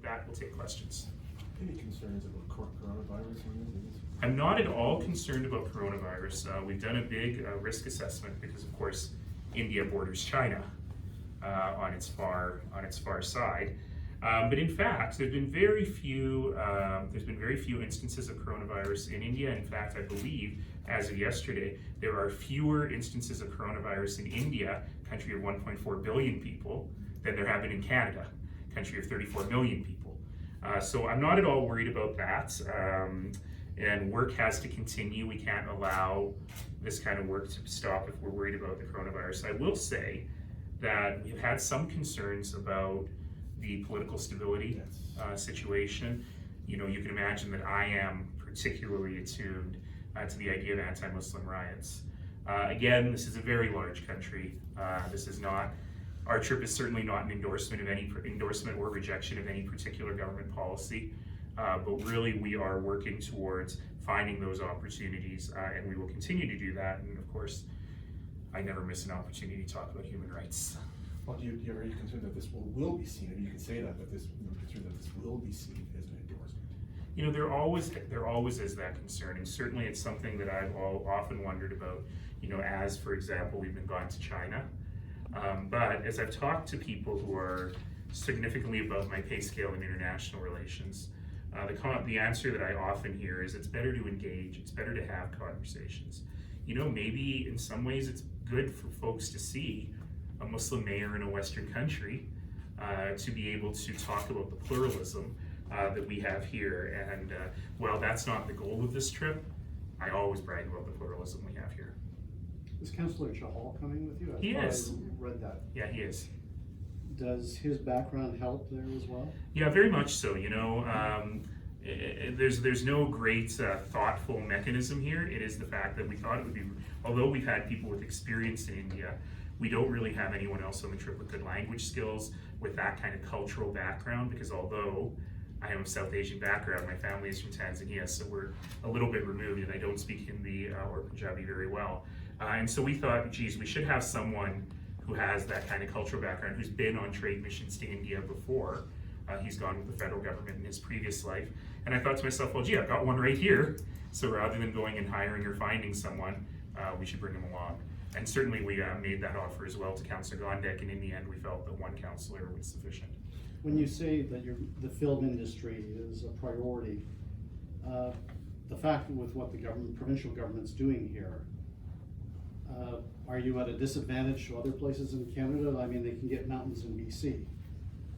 that, we'll take questions. Any concerns about coronavirus on these? I'm not at all concerned about coronavirus. We've done a big risk assessment because, of course, India borders China on its far side. But in fact, there's been very few instances of coronavirus in India. In fact, I believe as of yesterday, there are fewer instances of coronavirus in India, country of 1.4 billion people, than there have been in Canada, country of 34 million people. So I'm not at all worried about that. And work has to continue. We can't allow this kind of work to stop if we're worried about the coronavirus. I will say that we've had some concerns about the political stability situation. You know, you can imagine that I am particularly attuned to the idea of anti-Muslim riots. Again, this is a very large country. Our trip is certainly not an endorsement or rejection of any particular government policy. But really, we are working towards finding those opportunities, and we will continue to do that. And of course, I never miss an opportunity to talk about human rights. Well, are you concerned that this will be seen, and you can say that you're concerned that this will be seen as an endorsement? You know, there always is that concern, and certainly it's something that I've often wondered about. You know, as for example, we've been gone to China, but as I've talked to people who are significantly above my pay scale in international relations, the answer that I often hear is it's better to engage, it's better to have conversations. You know, maybe in some ways it's good for folks to see a Muslim mayor in a Western country to be able to talk about the pluralism that we have here. And while that's not the goal of this trip, I always brag about the pluralism we have here. Is Councillor Chahal coming with you? He is. I read that. Yeah, he is. Does his background help there as well? Yeah, very much so. You know, there's no great thoughtful mechanism here. It is the fact that we thought it would be, although we've had people with experience in India, we don't really have anyone else on the trip with good language skills, with that kind of cultural background, because although I am of South Asian background, my family is from Tanzania, so we're a little bit removed, and I don't speak Hindi or Punjabi very well. And so we thought, geez, we should have someone who has that kind of cultural background, who's been on trade missions to India before. He's gone with the federal government in his previous life. And I thought to myself, well, gee, I've got one right here. So rather than going and hiring or finding someone, we should bring him along. And certainly we made that offer as well to Councillor Gondek, and in the end we felt that one councillor was sufficient. When you say that the film industry is a priority, the fact with what the provincial government's doing here, are you at a disadvantage to other places in Canada? I mean, they can get mountains in BC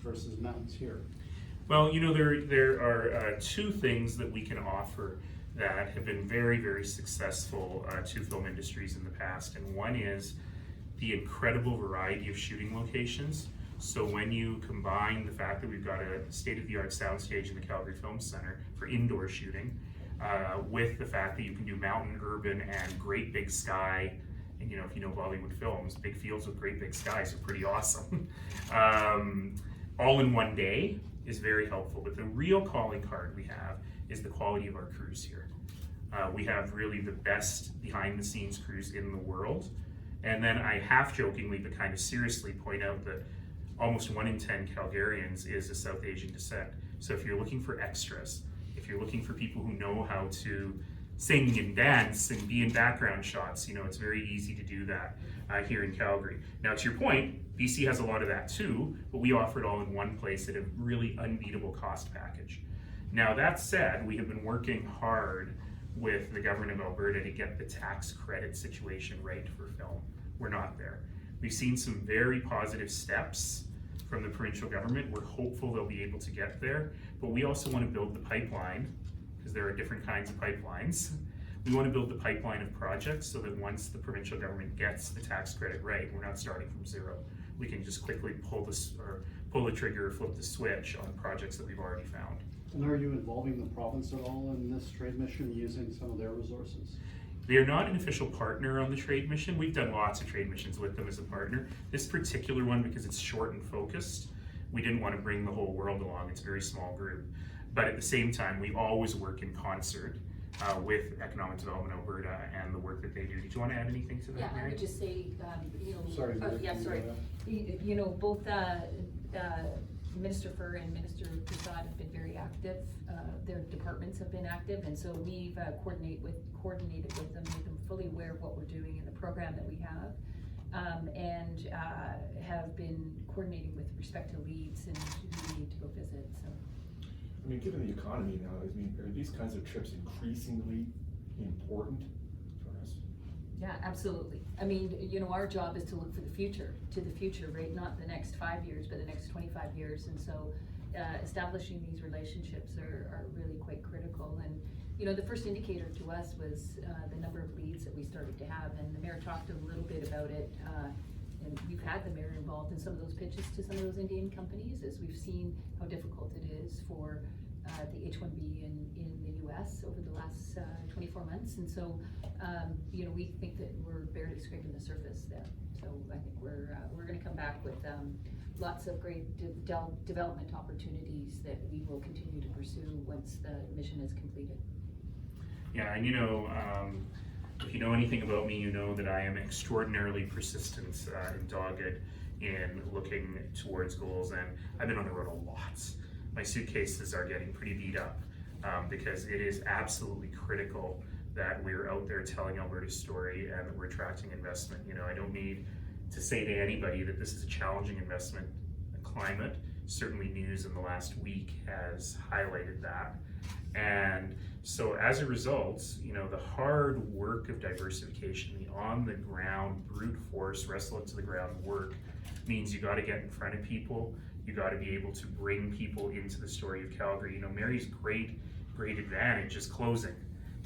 versus mountains here. Well, you know, there are two things that we can offer that have been very, very successful to film industries in the past. And one is the incredible variety of shooting locations. So when you combine the fact that we've got a state-of-the-art soundstage in the Calgary Film Centre for indoor shooting, with the fact that you can do mountain, urban, and great big sky, and you know, if you know Bollywood films, big fields with great big skies are pretty awesome. All in one day is very helpful, but the real calling card we have is the quality of our crews here. We have really the best behind-the-scenes crews in the world. And then I half-jokingly, but kind of seriously, point out that almost 1 in 10 Calgarians is of South Asian descent. So if you're looking for extras, if you're looking for people who know how to sing and dance and be in background shots, you know, it's very easy to do that here in Calgary. Now, to your point, BC has a lot of that too, but we offer it all in one place at a really unbeatable cost package. Now, that said, we have been working hard with the government of Alberta to get the tax credit situation right for film. We're not there. We've seen some very positive steps from the provincial government. We're hopeful they'll be able to get there, but we also want to build the pipeline, because there are different kinds of pipelines. We want to build the pipeline of projects so that once the provincial government gets the tax credit right, we're not starting from zero. We can just quickly pull the trigger or flip the switch on projects that we've already found. And are you involving the province at all in this trade mission, using some of their resources? They are not an official partner on the trade mission. We've done lots of trade missions with them as a partner. This particular one, because it's short and focused, we didn't want to bring the whole world along. It's a very small group. But at the same time, we always work in concert with Economic Development Alberta and the work that they do. Did you want to add anything to that, Yeah, Mary? I would just say, you know, Sorry, Mary, yeah, can you sorry. go ahead? You know, both Minister Furr and Minister Prasad have been very active. Their departments have been active, and so we've coordinated with them, made them fully aware of what we're doing in the program that we have, and have been coordinating with respect to leads and who we need to go visit. So, I mean, given the economy now, I mean, are these kinds of trips increasingly important for us? yeah, absolutely. I mean, you know, our job is to look for the future, right? Not the next 5 years, but the next 25 years. And so establishing these relationships are really quite critical. And, you know, the first indicator to us was the number of leads that we started to have. And the mayor talked a little bit about it. And we've had the mayor involved in some of those pitches to some of those Indian companies, as we've seen how difficult it is for the H-1B in the US over the last 24 months. And so, you know, we think that we're barely scraping the surface there. So I think we're gonna come back with lots of great development opportunities that we will continue to pursue once the mission is completed. Yeah, and you know, if you know anything about me, you know that I am extraordinarily persistent and dogged in looking towards goals, and I've been on the road a lot. My suitcases are getting pretty beat up because it is absolutely critical that we're out there telling Alberta's story and that we're attracting investment. You know, I don't need to say to anybody that this is a challenging investment climate. Certainly news in the last week has highlighted that. And so as a result, you know, the hard work of diversification, the on the ground brute force, wrestle it to the ground work means you got to get in front of people. You got to be able to bring people into the story of Calgary. You know, Mary's great advantage is closing.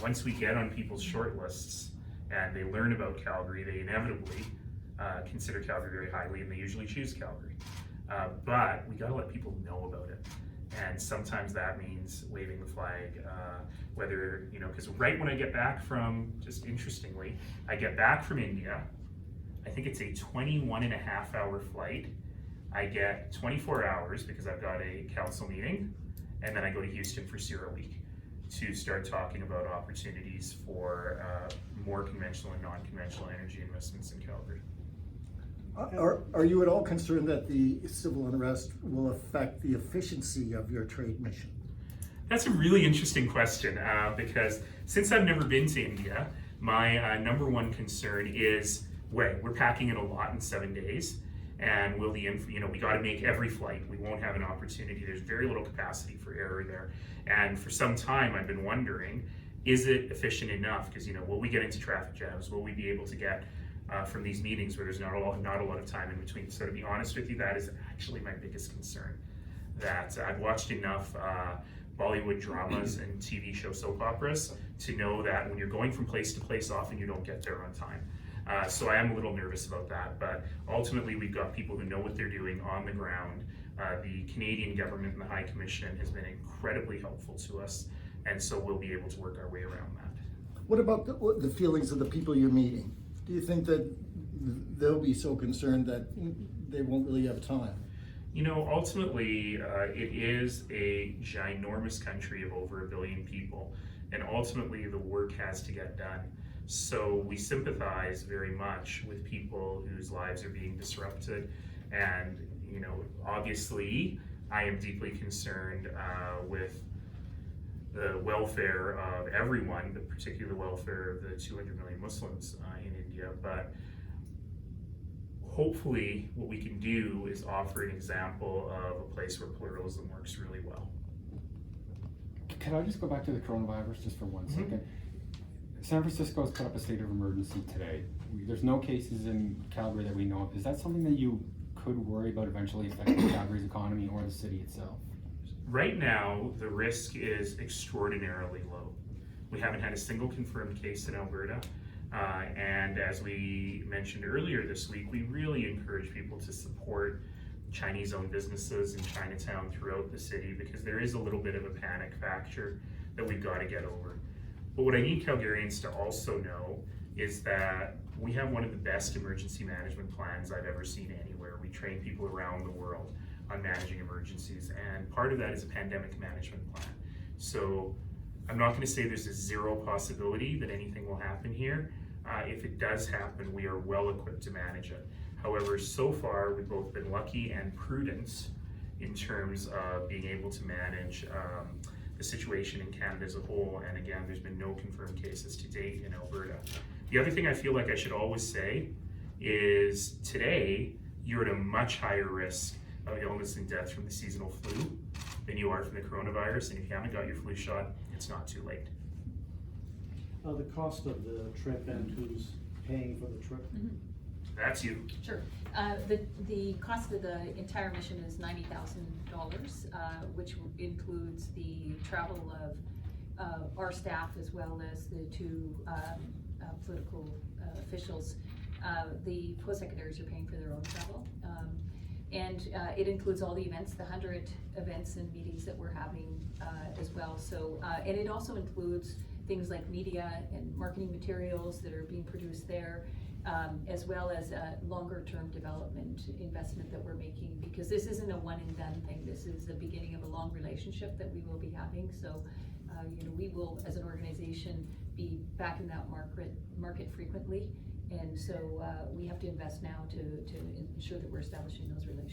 Once we get on people's short lists and they learn about Calgary, they inevitably consider Calgary very highly, and they usually choose Calgary. But we got to let people know about it. And sometimes that means waving the flag, whether, you know, because right when I get back from, just interestingly, I get back from India, I think it's a 21.5-hour flight. I get 24 hours because I've got a council meeting, and then I go to Houston for CIRA Week to start talking about opportunities for more conventional and non-conventional energy investments in Calgary. Are you at all concerned that the civil unrest will affect the efficiency of your trade mission? That's a really interesting question because since I've never been to India, my number one concern is, we're packing in a lot in 7 days, and will the, you know, we got to make every flight. We won't have an opportunity. There's very little capacity for error there. And for some time, I've been wondering, is it efficient enough? Because, you know, will we get into traffic jams? Will we be able to get from these meetings where there's not a lot of time in between? So to be honest with you, that is actually my biggest concern. That I've watched enough Bollywood dramas and TV show soap operas to know that when you're going from place to place, often you don't get there on time. So I am a little nervous about that, but ultimately we've got people who know what they're doing on the ground. The Canadian government and the High Commission has been incredibly helpful to us, and so we'll be able to work our way around that. What about the feelings of the people you're meeting? Do you think that they'll be so concerned that they won't really have time? You know, ultimately, it is a ginormous country of over 1 billion people, and ultimately the work has to get done. So we sympathize very much with people whose lives are being disrupted, and, you know, obviously I am deeply concerned with the welfare of everyone, but particularly the welfare of the 200 million Muslims in India. But hopefully what we can do is offer an example of a place where pluralism works really well. Can I just go back to the coronavirus just for 1 second? San Francisco has put up a state of emergency today. There's no cases in Calgary that we know of. Is that something that you could worry about eventually affecting Calgary's economy or the city itself? Right now, the risk is extraordinarily low. We haven't had a single confirmed case in Alberta. And as we mentioned earlier this week, we really encourage people to support Chinese-owned businesses in Chinatown throughout the city, because there is a little bit of a panic factor that we've got to get over. But what I need Calgarians to also know is that we have one of the best emergency management plans I've ever seen anywhere. We train people around the world on managing emergencies, and part of that is a pandemic management plan. So I'm not going to say there's a zero possibility that anything will happen here. If it does happen, we are well equipped to manage it. However, so far we've both been lucky and prudent in terms of being able to manage the situation in Canada as a whole. And again, there's been no confirmed cases to date in Alberta. The other thing I feel like I should always say is today, you're at a much higher risk of illness and death from the seasonal flu than you are from the coronavirus. And if you haven't got your flu shot, it's not too late. The cost of the trip and who's paying for the trip? That's you. Sure. The cost of the entire mission is $90,000, which includes the travel of our staff as well as the two political officials. The post-secretaries are paying for their own travel. And it includes all the events, the 100 events and meetings that we're having as well. So, and it also includes things like media and marketing materials that are being produced there, as well as a longer-term development investment that we're making, because this isn't a one-and-done thing. This is the beginning of a long relationship that we will be having. So, you know, we will, as an organization, be back in that market frequently. And so we have to invest now to ensure that we're establishing those relationships.